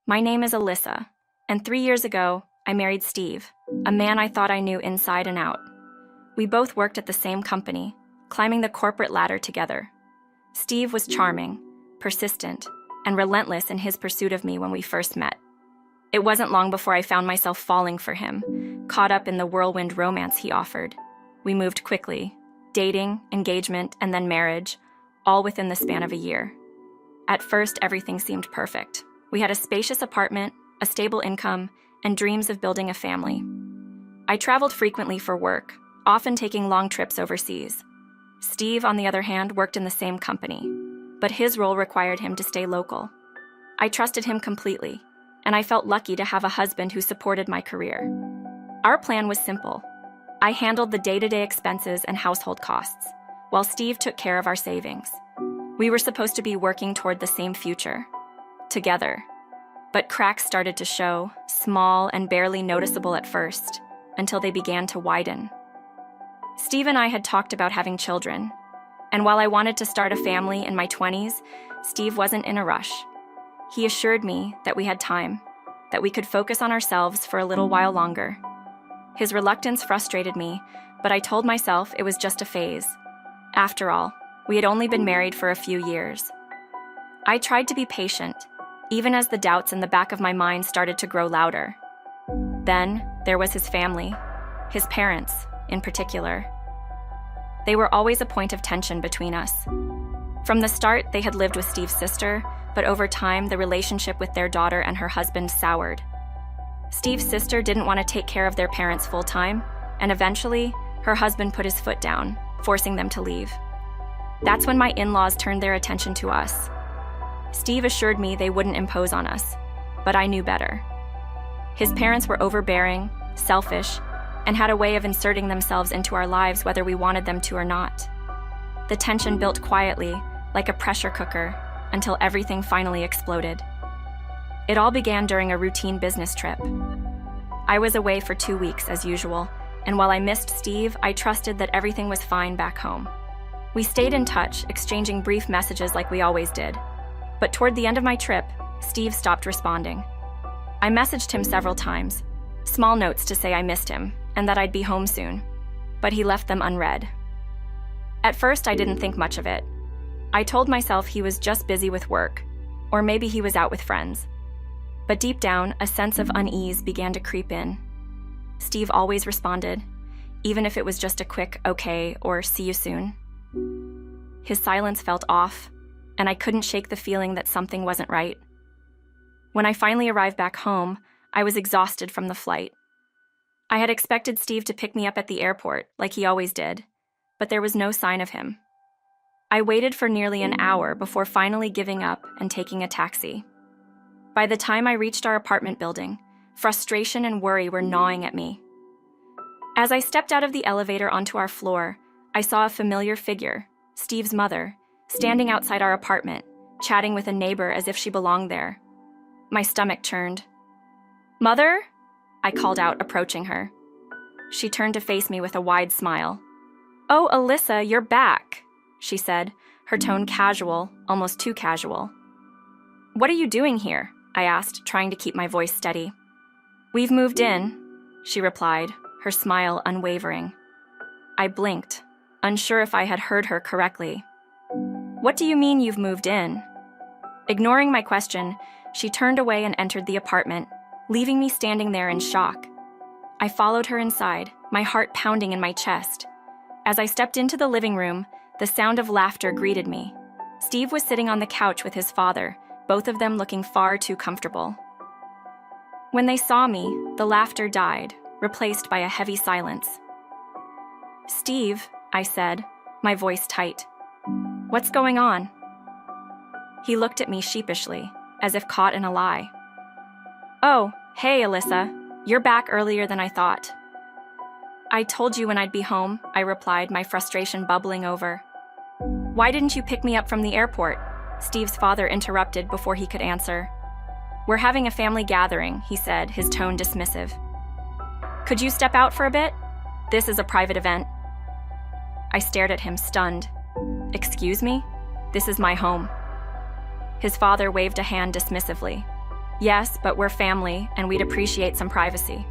My name is Alyssa, and 3 years ago, I married Steve, a man I thought I knew inside and out. We both worked at the same company, climbing the corporate ladder together. Steve was charming, persistent, and relentless in his pursuit of me when we first met. It wasn't long before I found myself falling for him, caught up in the whirlwind romance he offered. We moved quickly, dating, engagement, and then marriage, all within the span of a year. At first, everything seemed perfect. We had a spacious apartment, a stable income, and dreams of building a family. I traveled frequently for work, often taking long trips overseas. Steve, on the other hand, worked in the same company, but his role required him to stay local. I trusted him completely, and I felt lucky to have a husband who supported my career. Our plan was simple. I handled the day-to-day expenses and household costs, while Steve took care of our savings. We were supposed to be working toward the same future, together. But cracks started to show, small and barely noticeable at first, until they began to widen. Steve and I had talked about having children, and while I wanted to start a family in my 20s, Steve wasn't in a rush. He assured me that we had time, that we could focus on ourselves for a little while longer. His reluctance frustrated me, but I told myself it was just a phase. After all, we had only been married for a few years. I tried to be patient, even as the doubts in the back of my mind started to grow louder. Then, there was his family, his parents, in particular. They were always a point of tension between us. From the start, they had lived with Steve's sister, but over time, the relationship with their daughter and her husband soured. Steve's sister didn't want to take care of their parents full-time, and eventually, her husband put his foot down, forcing them to leave. That's when my in-laws turned their attention to us. Steve assured me they wouldn't impose on us, but I knew better. His parents were overbearing, selfish, and had a way of inserting themselves into our lives whether we wanted them to or not. The tension built quietly, like a pressure cooker, until everything finally exploded. It all began during a routine business trip. I was away for 2 weeks, as usual, and while I missed Steve, I trusted that everything was fine back home. We stayed in touch, exchanging brief messages like we always did. But toward the end of my trip, Steve stopped responding. I messaged him several times, small notes to say I missed him and that I'd be home soon, but he left them unread. At first, I didn't think much of it. I told myself he was just busy with work, or maybe he was out with friends. But deep down, a sense of unease began to creep in. Steve always responded, even if it was just a quick okay or see you soon. His silence felt off, and I couldn't shake the feeling that something wasn't right. When I finally arrived back home, I was exhausted from the flight. I had expected Steve to pick me up at the airport, like he always did, but there was no sign of him. I waited for nearly an hour before finally giving up and taking a taxi. By the time I reached our apartment building, frustration and worry were gnawing at me. As I stepped out of the elevator onto our floor, I saw a familiar figure, Steve's mother, standing outside our apartment, chatting with a neighbor as if she belonged there. My stomach churned. "Mother?" I called out, approaching her. She turned to face me with a wide smile. "Oh, Alyssa, you're back," she said, her tone casual, almost too casual. "What are you doing here?" I asked, trying to keep my voice steady. "We've moved in," she replied, her smile unwavering. I blinked, unsure if I had heard her correctly. "What do you mean you've moved in?" Ignoring my question, she turned away and entered the apartment, leaving me standing there in shock. I followed her inside, my heart pounding in my chest. As I stepped into the living room, the sound of laughter greeted me. Steve was sitting on the couch with his father, both of them looking far too comfortable. When they saw me, the laughter died, replaced by a heavy silence. "Steve," I said, my voice tight. "What's going on?" He looked at me sheepishly, as if caught in a lie. "Oh, hey, Alyssa. You're back earlier than I thought." "I told you when I'd be home," I replied, my frustration bubbling over. "Why didn't you pick me up from the airport?" Steve's father interrupted before he could answer. "We're having a family gathering," he said, his tone dismissive. "Could you step out for a bit? This is a private event." I stared at him, stunned. "Excuse me? This is my home." His father waved a hand dismissively. Yes, but we're family, and we'd appreciate some privacy.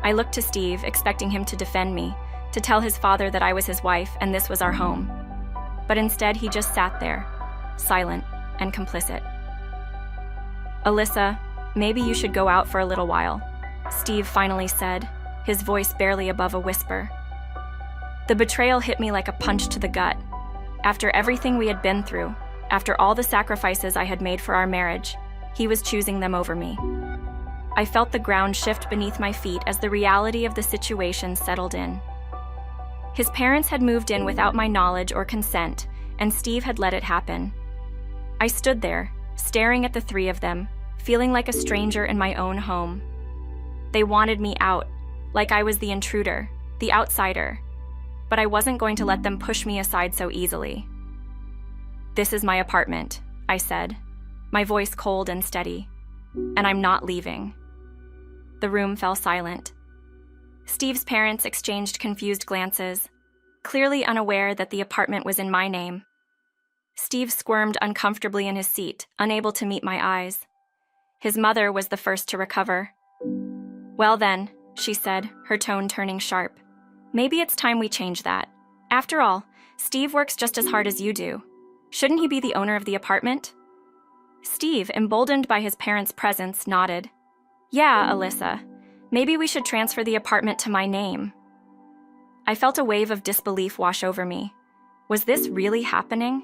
I looked to Steve, expecting him to defend me, to tell his father that I was his wife and this was our home. But instead, he just sat there, silent and complicit. "Alyssa, maybe you should go out for a little while," Steve finally said, his voice barely above a whisper. The betrayal hit me like a punch to the gut. After everything we had been through, after all the sacrifices I had made for our marriage, he was choosing them over me. I felt the ground shift beneath my feet as the reality of the situation settled in. His parents had moved in without my knowledge or consent, and Steve had let it happen. I stood there, staring at the three of them, feeling like a stranger in my own home. They wanted me out, like I was the intruder, the outsider, but I wasn't going to let them push me aside so easily. "This is my apartment," I said, my voice cold and steady, "and I'm not leaving." The room fell silent. Steve's parents exchanged confused glances, clearly unaware that the apartment was in my name. Steve squirmed uncomfortably in his seat, unable to meet my eyes. His mother was the first to recover. "Well then," she said, her tone turning sharp, "maybe it's time we change that. After all, Steve works just as hard as you do. Shouldn't he be the owner of the apartment?" Steve, emboldened by his parents' presence, nodded. "Yeah, Alyssa, maybe we should transfer the apartment to my name." I felt a wave of disbelief wash over me. Was this really happening?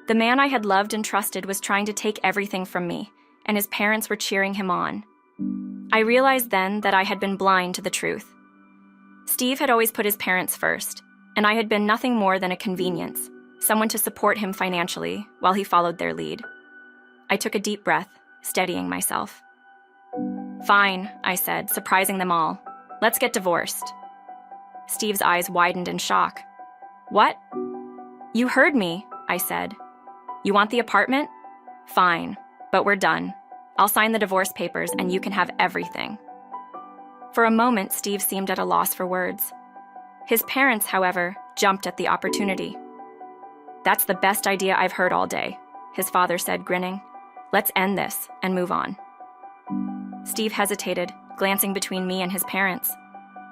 The man I had loved and trusted was trying to take everything from me, and his parents were cheering him on. I realized then that I had been blind to the truth. Steve had always put his parents first, and I had been nothing more than a convenience, someone to support him financially while he followed their lead. I took a deep breath, steadying myself. "Fine," I said, surprising them all. "Let's get divorced." Steve's eyes widened in shock. "What?" "You heard me," I said. "You want the apartment? Fine, but we're done. I'll sign the divorce papers and you can have everything." For a moment, Steve seemed at a loss for words. His parents, however, jumped at the opportunity. "That's the best idea I've heard all day," his father said, grinning. "Let's end this and move on." Steve hesitated, glancing between me and his parents.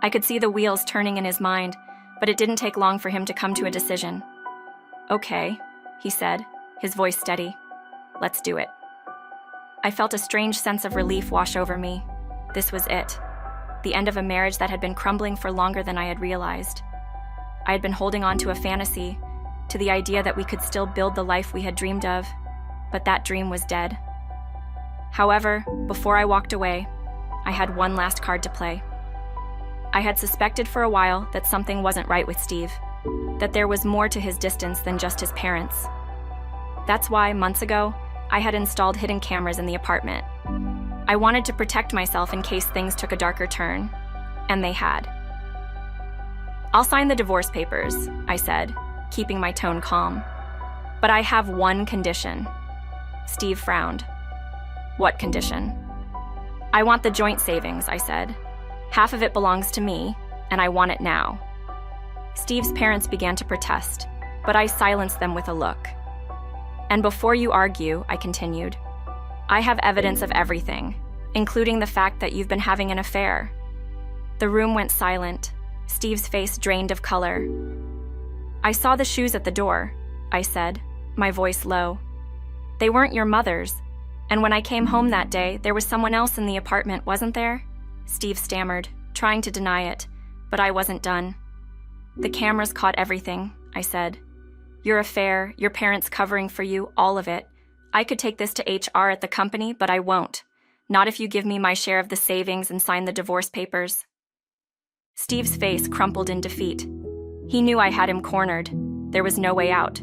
I could see the wheels turning in his mind, but it didn't take long for him to come to a decision. "Okay," he said, his voice steady. "Let's do it." I felt a strange sense of relief wash over me. This was it. The end of a marriage that had been crumbling for longer than I had realized. I had been holding on to a fantasy, to the idea that we could still build the life we had dreamed of, but that dream was dead. However, before I walked away, I had one last card to play. I had suspected for a while that something wasn't right with Steve, that there was more to his distance than just his parents. That's why, months ago, I had installed hidden cameras in the apartment. I wanted to protect myself in case things took a darker turn, and they had. "I'll sign the divorce papers," I said, keeping my tone calm. "But I have one condition." Steve frowned. "What condition?" "I want the joint savings," I said. "Half of it belongs to me, and I want it now." Steve's parents began to protest, but I silenced them with a look. "And before you argue," I continued, "I have evidence of everything, including the fact that you've been having an affair." The room went silent, Steve's face drained of color. "I saw the shoes at the door," I said, my voice low. "They weren't your mother's. And when I came home that day, there was someone else in the apartment, wasn't there?" Steve stammered, trying to deny it, but I wasn't done. "The cameras caught everything," I said. "Your affair, your parents covering for you, all of it. I could take this to HR at the company, but I won't. Not if you give me my share of the savings and sign the divorce papers." Steve's face crumpled in defeat. He knew I had him cornered. There was no way out.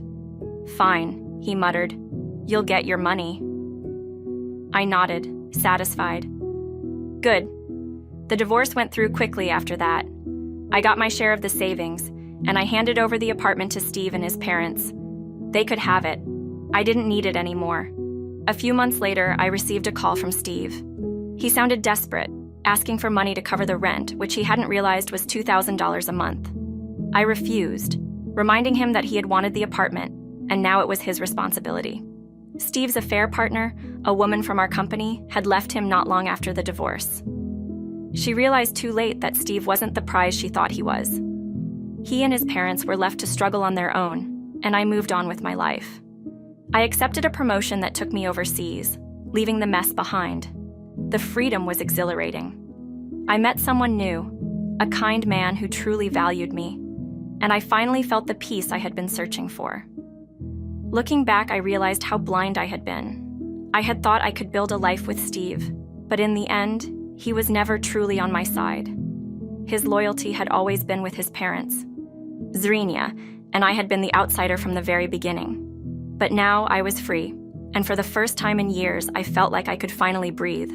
"Fine," he muttered. "You'll get your money." I nodded, satisfied. Good. The divorce went through quickly after that. I got my share of the savings, and I handed over the apartment to Steve and his parents. They could have it. I didn't need it anymore. A few months later, I received a call from Steve. He sounded desperate, asking for money to cover the rent, which he hadn't realized was $2,000 a month. I refused, reminding him that he had wanted the apartment, and now it was his responsibility. Steve's affair partner, a woman from our company, had left him not long after the divorce. She realized too late that Steve wasn't the prize she thought he was. He and his parents were left to struggle on their own, and I moved on with my life. I accepted a promotion that took me overseas, leaving the mess behind. The freedom was exhilarating. I met someone new, a kind man who truly valued me, and I finally felt the peace I had been searching for. Looking back, I realized how blind I had been. I had thought I could build a life with Steve, but in the end, he was never truly on my side. His loyalty had always been with his parents, Zrinia, and I had been the outsider from the very beginning. But now I was free, and for the first time in years, I felt like I could finally breathe.